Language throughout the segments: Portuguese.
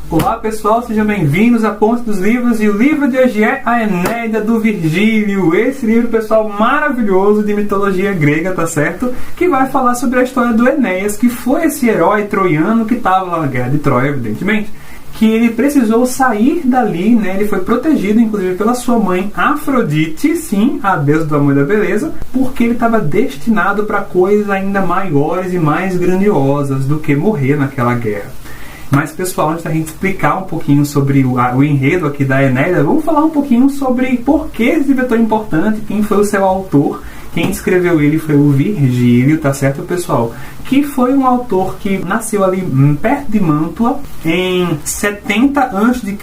Olá pessoal, sejam bem-vindos a Ponte dos Livros, e o livro de hoje é A Enéida do Virgílio. Esse livro, pessoal, maravilhoso de mitologia grega, tá certo? Que vai falar sobre a história do Enéas, que foi esse herói troiano que estava lá na Guerra de Troia, evidentemente, que ele precisou sair dali, né? Ele foi protegido, inclusive, pela sua mãe Afrodite, sim, a deusa do amor e da beleza, porque ele estava destinado para coisas ainda maiores e mais grandiosas do que morrer naquela guerra. Mas, pessoal, antes da gente explicar um pouquinho sobre o enredo aqui da Enéida, vamos falar um pouquinho sobre por que esse livro é tão importante, quem foi o seu autor. Quem escreveu ele foi o Virgílio, tá certo, pessoal? Que foi um autor que nasceu ali perto de Mantua em 70 a.C.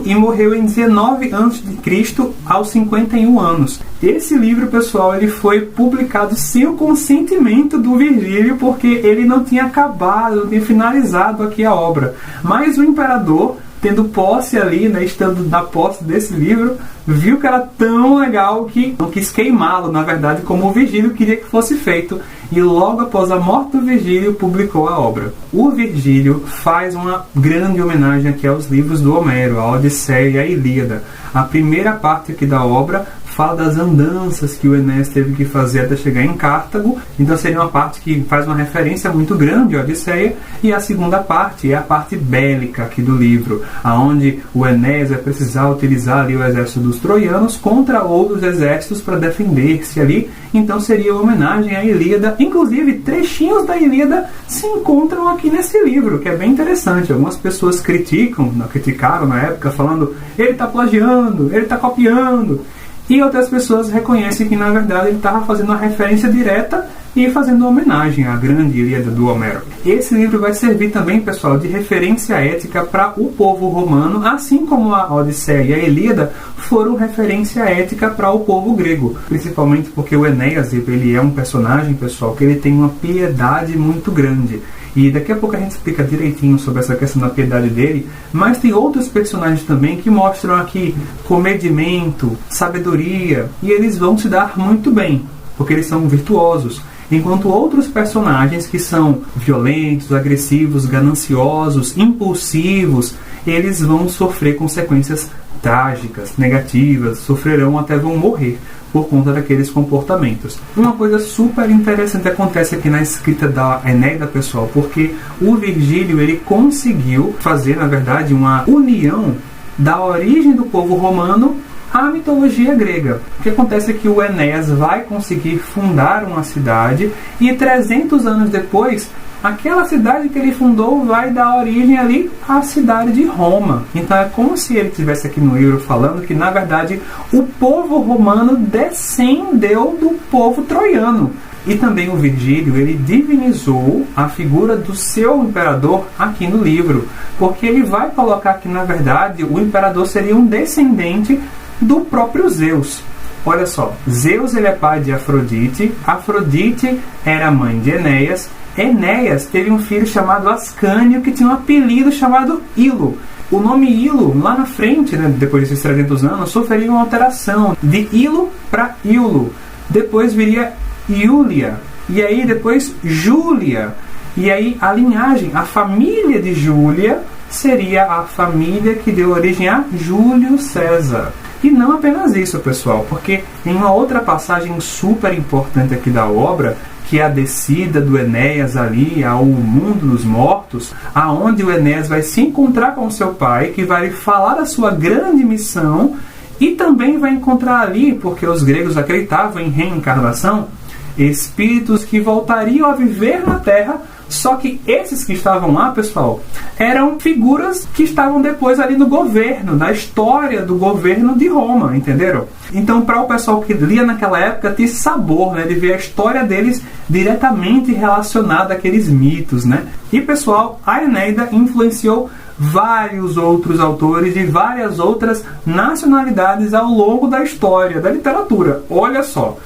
e morreu em 19 a.C. aos 51 anos. Esse livro, pessoal, ele foi publicado sem o consentimento do Virgílio, porque ele não tinha acabado, não tinha finalizado aqui a obra. Mas o imperador, tendo posse ali, né, estando na posse desse livro, viu que era tão legal que não quis queimá-lo, na verdade, como o Virgílio queria que fosse feito, e logo após a morte do Virgílio publicou a obra. O Virgílio faz uma grande homenagem aqui aos livros do Homero, a Odisseia e a Ilíada. A primeira parte aqui da obra fala das andanças que o Enéas teve que fazer até chegar em Cartago, então seria uma parte que faz uma referência muito grande à Odisseia, e a segunda parte é a parte bélica aqui do livro, onde o Enéas vai precisar utilizar ali o exército dos troianos contra outros exércitos para defender-se ali, então seria uma homenagem à Ilíada. Inclusive, trechinhos da Ilíada se encontram aqui nesse livro, que é bem interessante. Algumas pessoas criticaram na época, falando, ele está plagiando, ele está copiando. E outras pessoas reconhecem que, na verdade, ele estava fazendo uma referência direta e fazendo uma homenagem à grande Ilíada do Homero. Esse livro vai servir também, pessoal, de referência ética para o povo romano, assim como a Odisseia e a Ilíada foram referência ética para o povo grego. Principalmente porque o Enéas, ele é um personagem, pessoal, que ele tem uma piedade muito grande. E daqui a pouco a gente explica direitinho sobre essa questão da piedade dele, mas tem outros personagens também que mostram aqui comedimento, sabedoria, e eles vão se dar muito bem, porque eles são virtuosos. Enquanto outros personagens que são violentos, agressivos, gananciosos, impulsivos, eles vão sofrer consequências trágicas, negativas, sofrerão até vão morrer por conta daqueles comportamentos. Uma coisa super interessante acontece aqui na escrita da Enéida, pessoal, porque o Virgílio, ele conseguiu fazer, na verdade, uma união da origem do povo romano à mitologia grega. O que acontece é que o Enéas vai conseguir fundar uma cidade, e 300 anos depois, aquela cidade que ele fundou vai dar origem ali à cidade de Roma. Então é como se ele estivesse aqui no livro falando que, na verdade, o povo romano descendeu do povo troiano. E também o Virgílio, ele divinizou a figura do seu imperador aqui no livro, porque ele vai colocar que, na verdade, o imperador seria um descendente do próprio Zeus. Olha só, Zeus, ele é pai de Afrodite, Afrodite era mãe de Enéas, Enéas teve um filho chamado Ascânio, que tinha um apelido chamado Ilo. O nome Ilo, lá na frente, né, depois desses 300 anos, sofreria uma alteração de Ilo para Iulo. Depois viria Iúlia, e aí depois Júlia. E aí a linhagem, a família de Júlia, seria a família que deu origem a Júlio César. E não apenas isso, pessoal, porque em uma outra passagem super importante aqui da obra, que é a descida do Enéas ali ao mundo dos mortos, aonde o Enéas vai se encontrar com seu pai, que vai falar da sua grande missão, e também vai encontrar ali, porque os gregos acreditavam em reencarnação, espíritos que voltariam a viver na Terra. Só que esses que estavam lá, pessoal, eram figuras que estavam depois ali no governo, na história do governo de Roma, entenderam? Então, para o pessoal que lia naquela época, tinha esse sabor, né, de ver a história deles diretamente relacionada àqueles mitos, né? E, pessoal, a Enéida influenciou vários outros autores de várias outras nacionalidades ao longo da história da literatura. Olha só.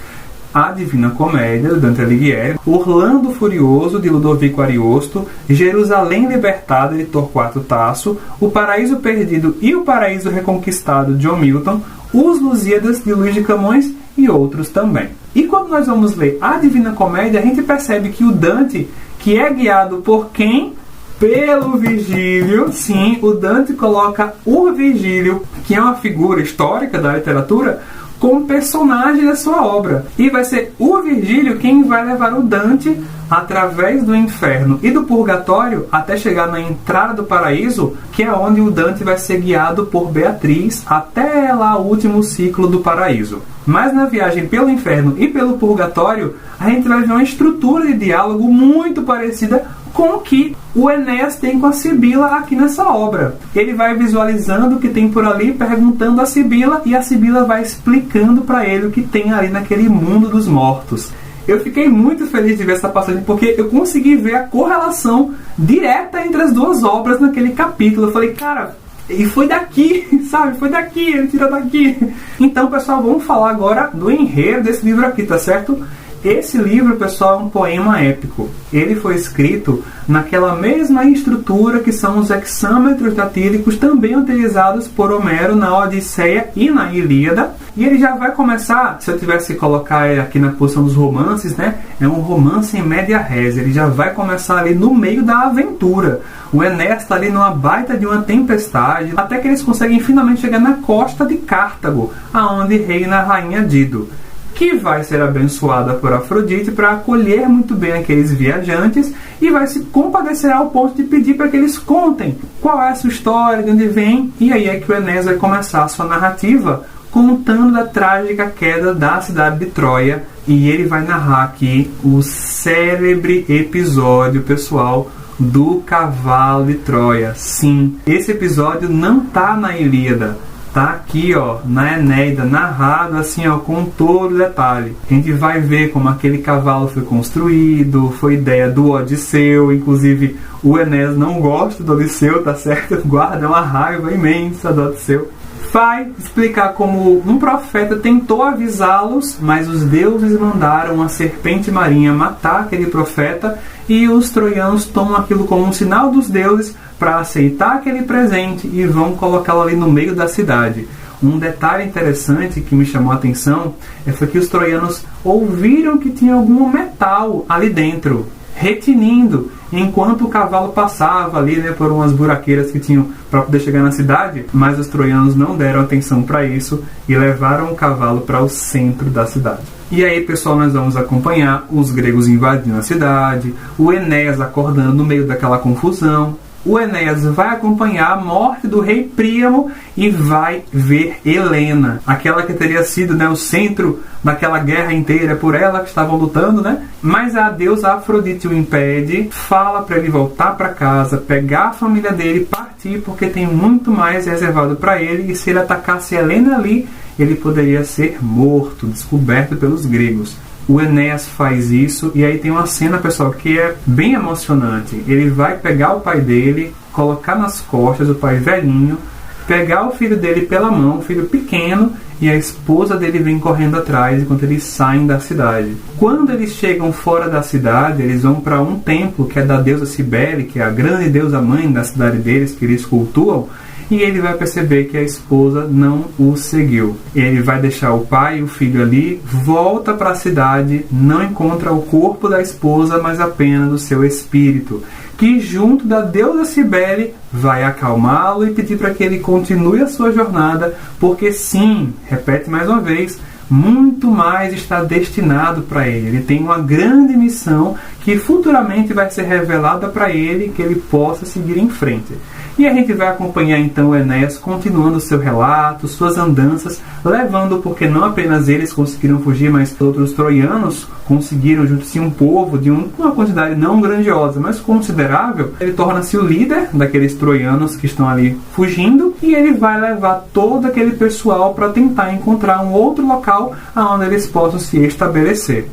A Divina Comédia, de Dante Alighieri, Orlando Furioso, de Ludovico Ariosto, Jerusalém Libertada, de Torquato Tasso, O Paraíso Perdido e O Paraíso Reconquistado, de John Milton, Os Lusíadas, de Luís de Camões e outros também. E quando nós vamos ler a Divina Comédia, a gente percebe que o Dante, que é guiado por quem? pelo Virgílio. Sim, o Dante coloca o Virgílio, que é uma figura histórica da literatura, como personagem da sua obra. E vai ser o Virgílio quem vai levar o Dante através do inferno e do purgatório até chegar na entrada do paraíso, que é onde o Dante vai ser guiado por Beatriz até lá o último ciclo do paraíso. Mas na viagem pelo inferno e pelo purgatório, a gente vai ver uma estrutura de diálogo muito parecida com o que o Enéas tem com a Sibila aqui nessa obra. Ele vai visualizando o que tem por ali, perguntando a Sibila, e a Sibila vai explicando para ele o que tem ali naquele mundo dos mortos. Eu fiquei muito feliz de ver essa passagem, porque eu consegui ver a correlação direta entre as duas obras naquele capítulo. Eu falei, cara, e foi daqui, sabe? Foi daqui, ele tira daqui. Então, pessoal, vamos falar agora do enredo desse livro aqui, tá certo? Esse livro, pessoal, é um poema épico. Ele foi escrito naquela mesma estrutura que são os hexâmetros datílicos, também utilizados por Homero na Odisseia e na Ilíada. E ele já vai começar, se eu tivesse que colocar aqui na posição dos romances, né? É um romance em média res. Ele já vai começar ali no meio da aventura. O Enéas está ali numa baita de uma tempestade, até que eles conseguem finalmente chegar na costa de Cartago, aonde reina a rainha Dido, que vai ser abençoada por Afrodite para acolher muito bem aqueles viajantes e vai se compadecer ao ponto de pedir para que eles contem qual é a sua história, de onde vem. E aí é que o Enéas vai começar a sua narrativa contando da trágica queda da cidade de Troia, e ele vai narrar aqui o célebre episódio, pessoal, do cavalo de Troia. Sim, esse episódio não tá na Ilíada, tá aqui, ó, na Enéida, narrado assim, ó, com todo detalhe. A gente vai ver como aquele cavalo foi construído, foi ideia do Odisseu. Inclusive o Enéas não gosta do Odisseu, tá certo? Guarda uma raiva imensa do Odisseu. Vai explicar como um profeta tentou avisá-los, mas os deuses mandaram uma serpente marinha matar aquele profeta, e os troianos tomam aquilo como um sinal dos deuses para aceitar aquele presente e vão colocá-lo ali no meio da cidade. Um detalhe interessante que me chamou a atenção foi que os troianos ouviram que tinha algum metal ali dentro, retinindo, enquanto o cavalo passava ali, né, por umas buraqueiras que tinham para poder chegar na cidade, mas os troianos não deram atenção para isso e levaram o cavalo para o centro da cidade. E aí, pessoal, nós vamos acompanhar os gregos invadindo a cidade, o Enéas acordando no meio daquela confusão. O Enéas vai acompanhar a morte do rei Príamo e vai ver Helena, aquela que teria sido, né, o centro daquela guerra inteira, por ela que estavam lutando, né? Mas a deusa Afrodite o impede, fala para ele voltar para casa, pegar a família dele e partir, porque tem muito mais reservado para ele, e se ele atacasse Helena ali, ele poderia ser morto, descoberto pelos gregos. O Enéas faz isso, e aí tem uma cena, pessoal, que é bem emocionante. Ele vai pegar o pai dele, colocar nas costas, o pai velhinho, pegar o filho dele pela mão, o filho pequeno, e a esposa dele vem correndo atrás enquanto eles saem da cidade. Quando eles chegam fora da cidade, eles vão para um templo que é da deusa Cibele, que é a grande deusa mãe da cidade deles, que eles cultuam, e ele vai perceber que a esposa não o seguiu. Ele vai deixar o pai e o filho ali, volta para a cidade, não encontra o corpo da esposa, mas apenas o seu espírito, que junto da deusa Cibele vai acalmá-lo e pedir para que ele continue a sua jornada, porque sim, repete mais uma vez, muito mais está destinado para ele. Ele tem uma grande missão que futuramente vai ser revelada para ele, que ele possa seguir em frente. E a gente vai acompanhar então o Enéas continuando seu relato, suas andanças, levando, porque não apenas eles conseguiram fugir, mas outros troianos conseguiram, junto-se um povo de uma quantidade não grandiosa, mas considerável. Ele torna-se o líder daqueles troianos que estão ali fugindo, e ele vai levar todo aquele pessoal para tentar encontrar um outro local onde eles possam se estabelecer.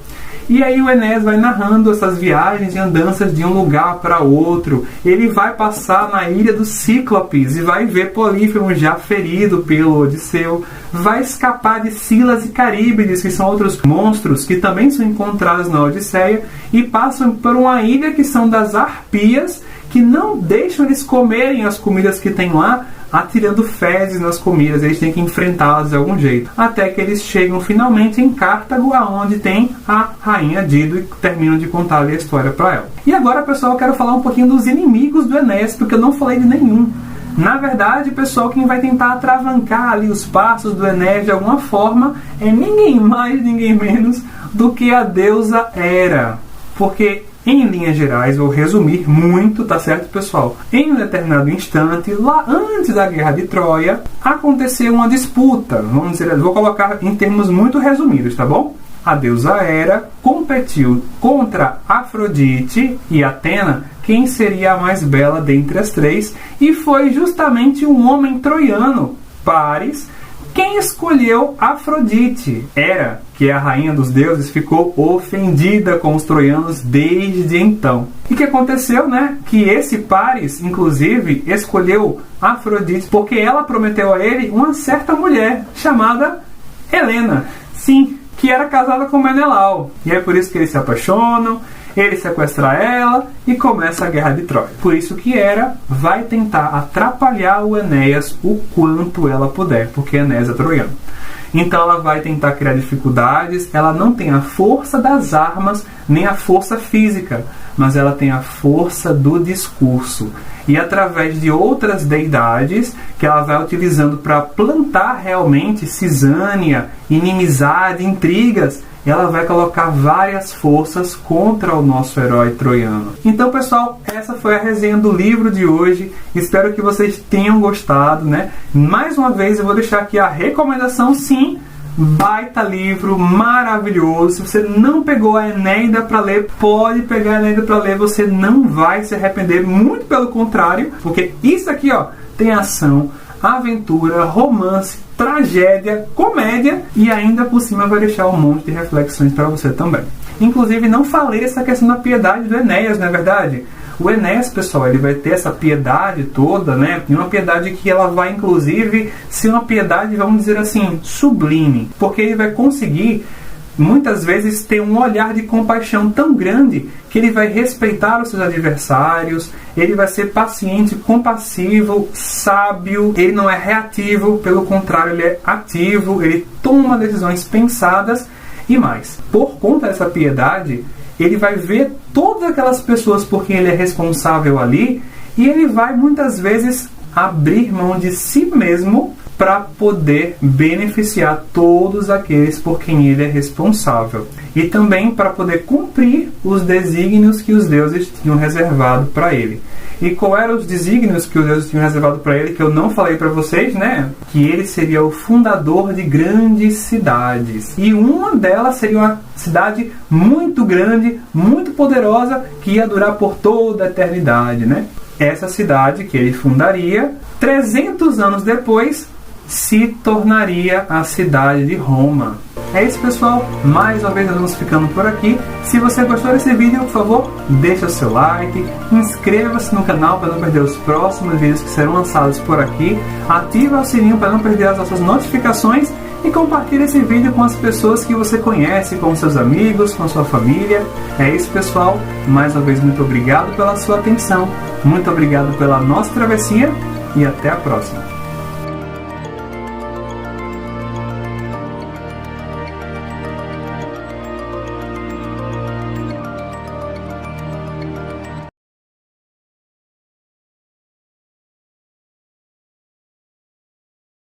E aí o Enéas vai narrando essas viagens e andanças de um lugar para outro. Ele vai passar na ilha dos Cíclopes e vai ver Polífemo já ferido pelo Odisseu. Vai escapar de Scilas e Caríbides, que são outros monstros que também são encontrados na Odisseia. E passam por uma ilha que são das Harpias, que não deixam eles comerem as comidas que tem lá, atirando fezes nas comidas. Eles têm que enfrentá-las de algum jeito, até que eles chegam finalmente em Cartago, aonde tem a rainha Dido, e terminam de contar ali a história para ela. E agora, pessoal, eu quero falar um pouquinho dos inimigos do Enéas, porque eu não falei de nenhum. Na verdade, pessoal, quem vai tentar atravancar ali os passos do Enéas de alguma forma é ninguém mais, ninguém menos do que a deusa Hera. Porque, em linhas gerais, vou resumir muito, tá certo, pessoal? Em um determinado instante, lá antes da Guerra de Troia, aconteceu uma disputa. Vamos dizer, vou colocar em termos muito resumidos, tá bom? A deusa Hera competiu contra Afrodite e Atena, quem seria a mais bela dentre as três, e foi justamente um homem troiano, Paris, quem escolheu Afrodite. Hera, que é a rainha dos deuses, ficou ofendida com os troianos desde então. E o que aconteceu, né? Que esse Paris, inclusive, escolheu Afrodite porque ela prometeu a ele uma certa mulher chamada Helena. Sim, que era casada com Menelau. E é por isso que eles se apaixonam, ele sequestra ela e começa a Guerra de Troia. Por isso que Hera vai tentar atrapalhar o Enéas o quanto ela puder, porque Enéas é troiano. Então ela vai tentar criar dificuldades. Ela não tem a força das armas, nem a força física, mas ela tem a força do discurso. E através de outras deidades que ela vai utilizando para plantar realmente cisânia, inimizade, intrigas, ela vai colocar várias forças contra o nosso herói troiano. Então, pessoal, essa foi a resenha do livro de hoje. Espero que vocês tenham gostado, né? Mais uma vez, eu vou deixar aqui a recomendação, sim. Baita livro, maravilhoso. Se você não pegou a Enéida para ler, pode pegar a Enéida para ler. Você não vai se arrepender, muito pelo contrário, porque isso aqui, ó, tem ação, aventura, romance, tragédia, comédia, e ainda por cima vai deixar um monte de reflexões para você também. Inclusive, não falei essa questão da piedade do Enéas, não é verdade? O Enéas, pessoal, ele vai ter essa piedade toda, né? E uma piedade que ela vai, inclusive, ser uma piedade, vamos dizer assim, sublime. Porque ele vai conseguir, muitas vezes, ter um olhar de compaixão tão grande que ele vai respeitar os seus adversários, ele vai ser paciente, compassivo, sábio, ele não é reativo, pelo contrário, ele é ativo, ele toma decisões pensadas e mais. Por conta dessa piedade, ele vai ver todas aquelas pessoas por quem ele é responsável ali, e ele vai muitas vezes abrir mão de si mesmo para poder beneficiar todos aqueles por quem ele é responsável. E também para poder cumprir os desígnios que os deuses tinham reservado para ele. E qual eram os desígnios que os deuses tinham reservado para ele, que eu não falei para vocês, né? Que ele seria o fundador de grandes cidades. E uma delas seria uma cidade muito grande, muito poderosa, que ia durar por toda a eternidade, né? Essa cidade que ele fundaria, 300 anos depois, se tornaria a cidade de Roma. É isso, pessoal. Mais uma vez nós vamos ficando por aqui. Se você gostou desse vídeo, por favor, deixa o seu like, inscreva-se no canal para não perder os próximos vídeos que serão lançados por aqui, ativa o sininho para não perder as nossas notificações e compartilhe esse vídeo com as pessoas que você conhece, com seus amigos, com a sua família. É isso, pessoal. Mais uma vez, muito obrigado pela sua atenção, muito obrigado pela nossa travessia e até a próxima.